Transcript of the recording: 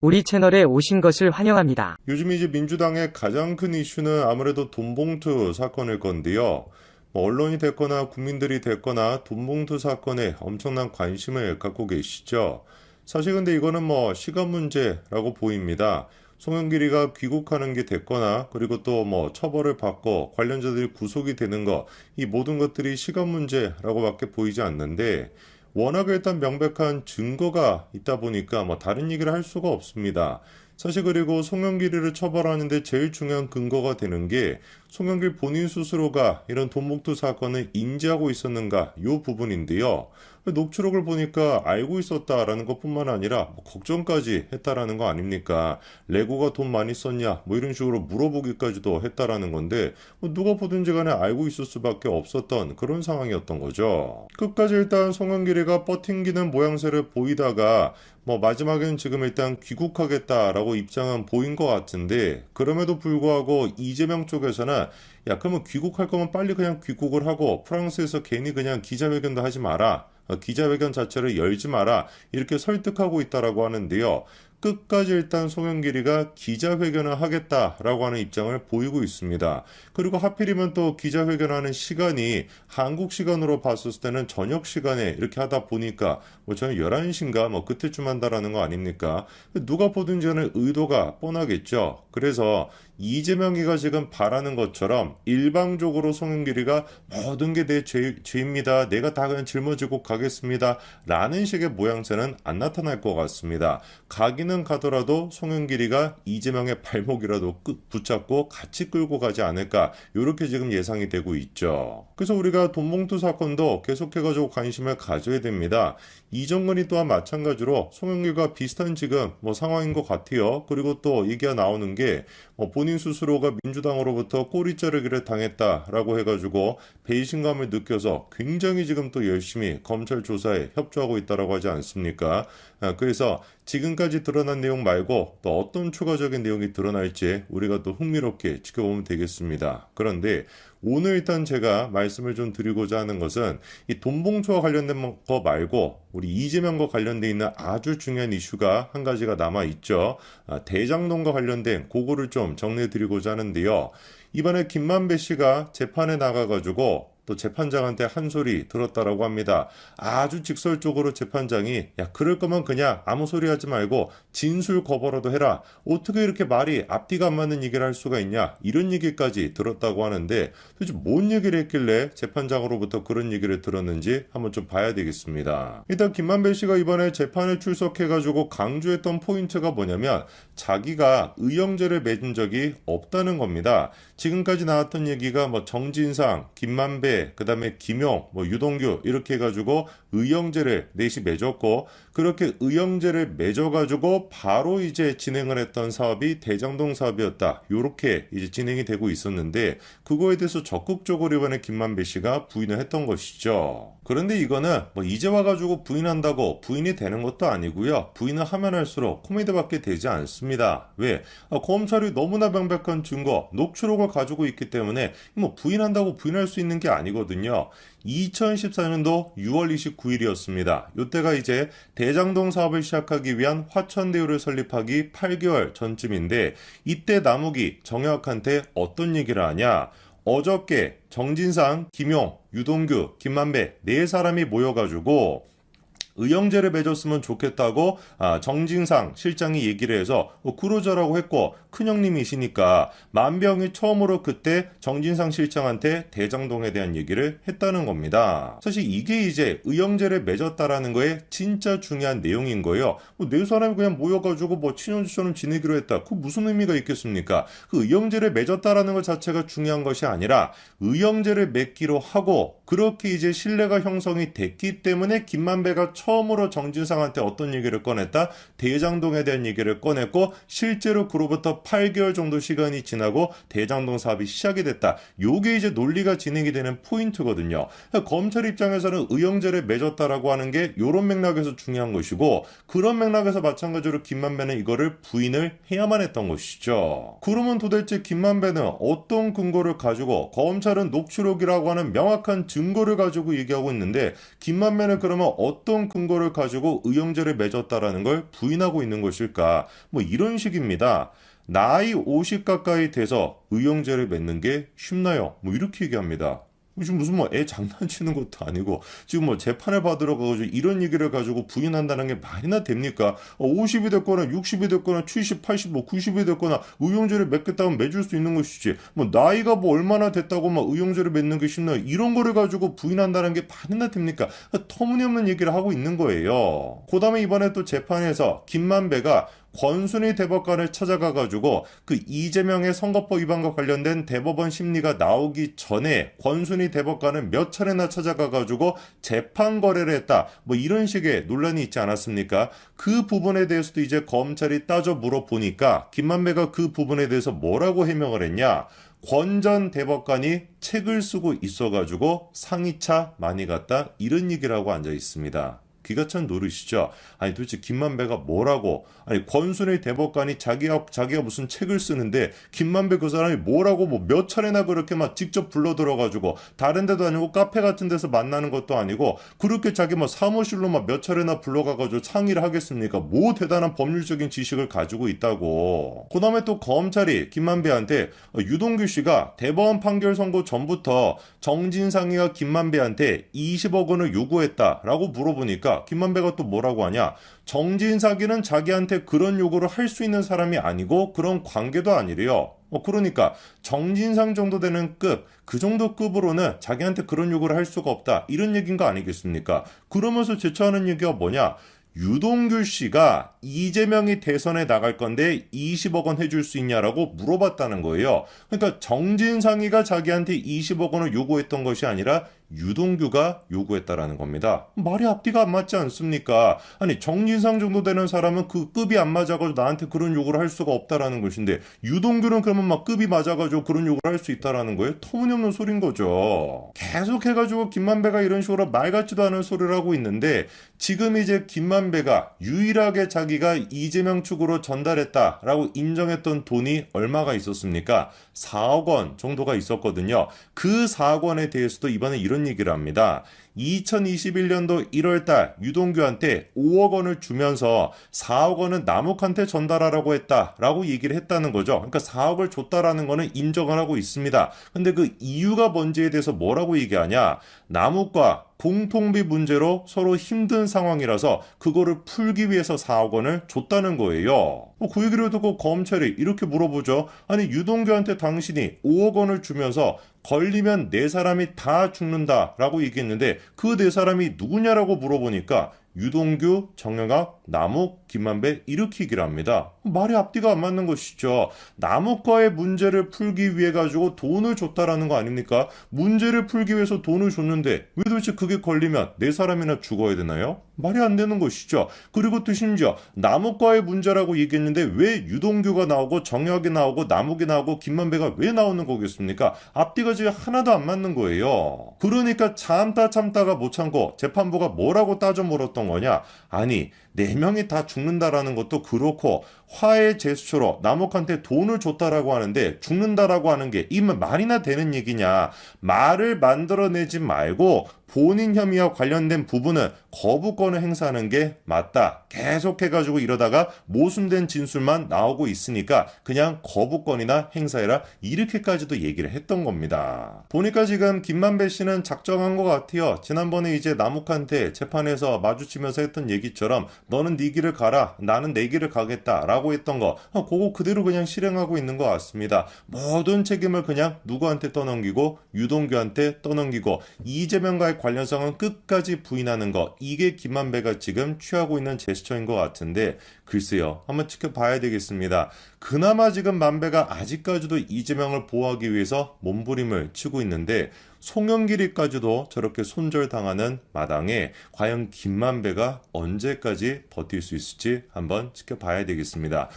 우리 채널에 오신 것을 환영합니다. 요즘 이제 민주당의 가장 큰 이슈는 아무래도 돈봉투 사건일 건데요. 언론이 됐거나 국민들이 됐거나 돈봉투 사건에 엄청난 관심을 갖고 계시죠. 사실 근데 이거는 시간 문제라고 보입니다. 송영길이가 귀국하는 게 됐거나 그리고 또 처벌을 받고 관련자들이 구속이 되는 거, 이 모든 것들이 시간 문제라고밖에 보이지 않는데, 워낙 일단 명백한 증거가 있다 보니까 다른 얘기를 할 수가 없습니다. 사실 그리고 송영길이를 처벌하는데 제일 중요한 근거가 되는 게 송영길 본인 스스로가 이런 돈봉투 사건을 인지하고 있었는가, 이 부분인데요. 녹취록을 보니까 알고 있었다라는 것뿐만 아니라 걱정까지 했다라는 거 아닙니까? 레고가 돈 많이 썼냐 이런 식으로 물어보기까지도 했다라는 건데, 누가 보든지 간에 알고 있을 수밖에 없었던 그런 상황이었던 거죠. 끝까지 일단 송영길이가 버팅기는 모양새를 보이다가 마지막엔 지금 일단 귀국하겠다라고 입장은 보인 것 같은데, 그럼에도 불구하고 이재명 쪽에서는 야, 그러면 귀국할 거면 빨리 그냥 귀국을 하고 프랑스에서 괜히 그냥 기자회견도 하지 마라, 기자회견 자체를 열지 마라, 이렇게 설득하고 있다라고 하는데요. 끝까지 일단 송영길이가 기자회견을 하겠다라고 하는 입장을 보이고 있습니다. 그리고 하필이면 또 기자회견하는 시간이 한국 시간으로 봤을 때는 저녁 시간에 이렇게 하다 보니까 저는 11시인가 그때쯤 한다라는 거 아닙니까? 누가 보든지 간에 의도가 뻔하겠죠. 그래서 이재명이가 지금 바라는 것처럼 일방적으로 송영길이가 모든 게 내 죄입니다, 내가 다 그냥 짊어지고 가겠습니다 라는 식의 모양새는 안 나타날 것 같습니다. 가기는 가더라도 송영길이가 이재명의 발목이라도 붙잡고 같이 끌고 가지 않을까, 이렇게 지금 예상이 되고 있죠. 그래서 우리가 돈봉투 사건도 계속해가지고 관심을 가져야 됩니다. 이정근이 또한 마찬가지로 송영길과 비슷한 지금 상황인 것 같아요. 그리고 또 얘기가 나오는 게 본인 스스로가 민주당으로부터 꼬리 자르기를 당했다라고 해가지고 배신감을 느껴서 굉장히 지금 또 열심히 검찰 조사에 협조하고 있다라고 하지 않습니까? 그래서 지금까지 드러난 내용 말고 또 어떤 추가적인 내용이 드러날지 우리가 또 흥미롭게 지켜보면 되겠습니다. 그런데 오늘 일단 제가 말씀을 좀 드리고자 하는 것은 이 돈봉투와 관련된 거 말고 우리 이재명과 관련돼 있는 아주 중요한 이슈가 한 가지가 남아 있죠. 대장동과 관련된 그거를 좀 정리해 드리고자 하는데요. 이번에 김만배 씨가 재판에 나가가지고 또 재판장한테 한 소리 들었다라고 합니다. 아주 직설적으로 재판장이 야, 그럴 거면 그냥 아무 소리 하지 말고 진술 거부라도 해라, 어떻게 이렇게 말이 앞뒤가 안 맞는 얘기를 할 수가 있냐, 이런 얘기까지 들었다고 하는데, 도대체 뭔 얘기를 했길래 재판장으로부터 그런 얘기를 들었는지 한번 좀 봐야 되겠습니다. 일단 김만배 씨가 이번에 재판에 출석해가지고 강조했던 포인트가 뭐냐면 자기가 의형제를 맺은 적이 없다는 겁니다. 지금까지 나왔던 얘기가 정진상, 김만배, 그 다음에 김용, 유동규 이렇게 해가지고 의형제를 넷이 맺었고, 그렇게 의형제를 맺어가지고 바로 이제 진행을 했던 사업이 대장동 사업이었다, 요렇게 이제 진행이 되고 있었는데, 그거에 대해서 적극적으로 이번에 김만배 씨가 부인을 했던 것이죠. 그런데 이거는 이제 와가지고 부인한다고 부인이 되는 것도 아니고요. 부인을 하면 할수록 코미디밖에 되지 않습니다. 왜? 검찰이 너무나 명백한 증거, 녹취록을 가지고 있기 때문에 부인한다고 부인할 수 있는 게 아니거든요. 2014년도 6월 29일이었습니다. 이때가 이제 대장동 사업을 시작하기 위한 화천대유를 설립하기 8개월 전쯤인데, 이때 남욱이 정혁한테 어떤 얘기를 하냐? 어저께 정진상, 김용, 유동규, 김만배 네 사람이 모여가지고 의형제를 맺었으면 좋겠다고 정진상 실장이 얘기를 해서 그러자라고 했고, 큰형님이시니까 만병이 처음으로 그때 정진상 실장한테 대장동에 대한 얘기를 했다는 겁니다. 사실 이게 이제 의형제를 맺었다라는 거에 진짜 중요한 내용인 거예요. 네 사람이 그냥 모여가지고 친형제처럼 지내기로 했다, 그 무슨 의미가 있겠습니까? 그 의형제를 맺었다라는 것 자체가 중요한 것이 아니라 의형제를 맺기로 하고 그렇게 이제 신뢰가 형성이 됐기 때문에 김만배가 처음으로 정진상한테 어떤 얘기를 꺼냈다? 대장동에 대한 얘기를 꺼냈고, 실제로 그로부터 8개월 정도 시간이 지나고 대장동 사업이 시작이 됐다. 요게 이제 논리가 진행이 되는 포인트거든요. 검찰 입장에서는 의형제를 맺었다라고 하는 게 요런 맥락에서 중요한 것이고, 그런 맥락에서 마찬가지로 김만배는 이거를 부인을 해야만 했던 것이죠. 그러면 도대체 김만배는 어떤 근거를 가지고, 검찰은 녹취록이라고 하는 명확한 증거를 가지고 얘기하고 있는데 김만배는 그러면 어떤 근거를 가지고 의형제를 맺었다라는 걸 부인하고 있는 것일까? 뭐 이런 식입니다. 나이 50 가까이 돼서 의형제를 맺는 게 쉽나요? 뭐 이렇게 얘기합니다. 지금 무슨 뭐 애 장난치는 것도 아니고 지금 뭐 재판을 받으러 가가지고 이런 얘기를 가지고 부인한다는 게 말이나 됩니까? 50이 됐거나 60이 됐거나 70, 80, 뭐 90이 됐거나 의형제를 맺겠다면 맺을 수 있는 것이지 뭐 나이가 뭐 얼마나 됐다고 막 의형제를 맺는 게 쉽나요? 이런 거를 가지고 부인한다는 게 말이나 됩니까? 터무니없는 얘기를 하고 있는 거예요. 그 다음에 이번에 또 재판에서 김만배가 권순희 대법관을 찾아가가지고 그 이재명의 선거법 위반과 관련된 대법원 심리가 나오기 전에 권순희 대법관은 몇 차례나 찾아가가지고 재판 거래를 했다. 뭐 이런 식의 논란이 있지 않았습니까? 그 부분에 대해서도 이제 검찰이 따져 물어보니까 김만배가 그 부분에 대해서 뭐라고 해명을 했냐? 권 전 대법관이 책을 쓰고 있어가지고 상이차 많이 갔다 이런 얘기를 하고 앉아 있습니다. 기가 찬 노릇이죠. 아니 도대체 김만배가 뭐라고 아니 권순희 대법관이 자기가 무슨 책을 쓰는데 김만배 그 사람이 뭐라고 뭐 몇 차례나 그렇게 막 직접 불러 들어가지고 다른 데도 아니고 카페 같은 데서 만나는 것도 아니고 그렇게 자기 뭐 사무실로 막 몇 차례나 불러가가지고 상의를 하겠습니까? 뭐 대단한 법률적인 지식을 가지고 있다고. 그 다음에 또 검찰이 김만배한테 유동규 씨가 대법원 판결 선고 전부터 정진상이가 김만배한테 20억 원을 요구했다라고 물어보니까 김만배가 또 뭐라고 하냐? 정진상이는 자기한테 그런 요구를 할 수 있는 사람이 아니고 그런 관계도 아니래요. 그러니까 정진상 정도 되는 급, 그 정도 급으로는 자기한테 그런 요구를 할 수가 없다. 이런 얘기인 거 아니겠습니까? 그러면서 제쳐하는 얘기가 뭐냐? 유동규 씨가 이재명이 대선에 나갈 건데 20억 원 해줄 수 있냐라고 물어봤다는 거예요. 그러니까 정진상이가 자기한테 20억 원을 요구했던 것이 아니라 유동규가 요구했다라는 겁니다. 말이 앞뒤가 안 맞지 않습니까? 아니 정진상 정도 되는 사람은 그 급이 안 맞아가지고 나한테 그런 요구를 할 수가 없다라는 것인데 유동규는 그러면 막 급이 맞아가지고 그런 요구를 할 수 있다라는 거예요? 터무니없는 소린 거죠. 계속 해가지고 김만배가 이런 식으로 말 같지도 않은 소리를 하고 있는데 지금 이제 김만배가 유일하게 자기가 이재명 측으로 전달했다라고 인정했던 돈이 얼마가 있었습니까? 4억 원 정도가 있었거든요. 그 4억 원에 대해서도 이번에 이런 얘기를 합니다. 2021년도 1월달 유동규한테 5억 원을 주면서 4억 원은 남욱한테 전달하라고 했다라고 얘기를 했다는 거죠. 그러니까 4억을 줬다라는 거는 인정을 하고 있습니다. 근데 그 이유가 뭔지에 대해서 뭐라고 얘기하냐? 남욱과 공통비 문제로 서로 힘든 상황이라서 그거를 풀기 위해서 4억 원을 줬다는 거예요. 그 얘기를 듣고 검찰이 이렇게 물어보죠. 아니 유동규한테 당신이 5억 원을 주면서 걸리면 네 사람이 다 죽는다라고 얘기했는데 그 네 사람이 누구냐라고 물어보니까 유동규, 정영학, 남욱, 김만배 이렇게 얘기를 합니다. 말이 앞뒤가 안 맞는 것이죠. 남욱과의 문제를 풀기 위해 가지고 돈을 줬다라는 거 아닙니까? 문제를 풀기 위해서 돈을 줬는데 왜 도대체 그게 걸리면 네 사람이나 죽어야 되나요? 말이 안 되는 것이죠. 그리고 또 심지어 남욱과의 문제라고 얘기했는데 왜 유동규가 나오고 정혁이 나오고 남욱이 나오고 김만배가 왜 나오는 거겠습니까? 앞뒤가 지금 하나도 안 맞는 거예요. 그러니까 참다가 못 참고 재판부가 뭐라고 따져 물었던 거냐? 아니 4명이 다 죽는다라는 것도 그렇고 화해 제스처로 남욱한테 돈을 줬다라고 하는데 죽는다라고 하는 게 이 말이나 되는 얘기냐? 말을 만들어내지 말고 본인 혐의와 관련된 부분은 거부권을 행사하는 게 맞다. 계속해가지고 이러다가 모순된 진술만 나오고 있으니까 그냥 거부권이나 행사해라. 이렇게까지도 얘기를 했던 겁니다. 보니까 지금 김만배 씨는 작정한 것 같아요. 지난번에 이제 남욱한테 재판에서 마주치면서 했던 얘기처럼 너는 네 길을 가라. 나는 내 길을 가겠다라고 했던 거. 그거 그대로 그냥 실행하고 있는 것 같습니다. 모든 책임을 그냥 누구한테 떠넘기고 유동규한테 떠넘기고 이재명과의 관련성은 끝까지 부인하는 거. 이게 김만배가 지금 취하고 있는 제스처인 것 같은데 글쎄요. 한번 지켜봐야 되겠습니다. 그나마 지금 만배가 아직까지도 이재명을 보호하기 위해서 몸부림을 치고 있는데 송영길이까지도 저렇게 손절당하는 마당에 과연 김만배가 언제까지 버틸 수 있을지 한번 지켜봐야 되겠습니다.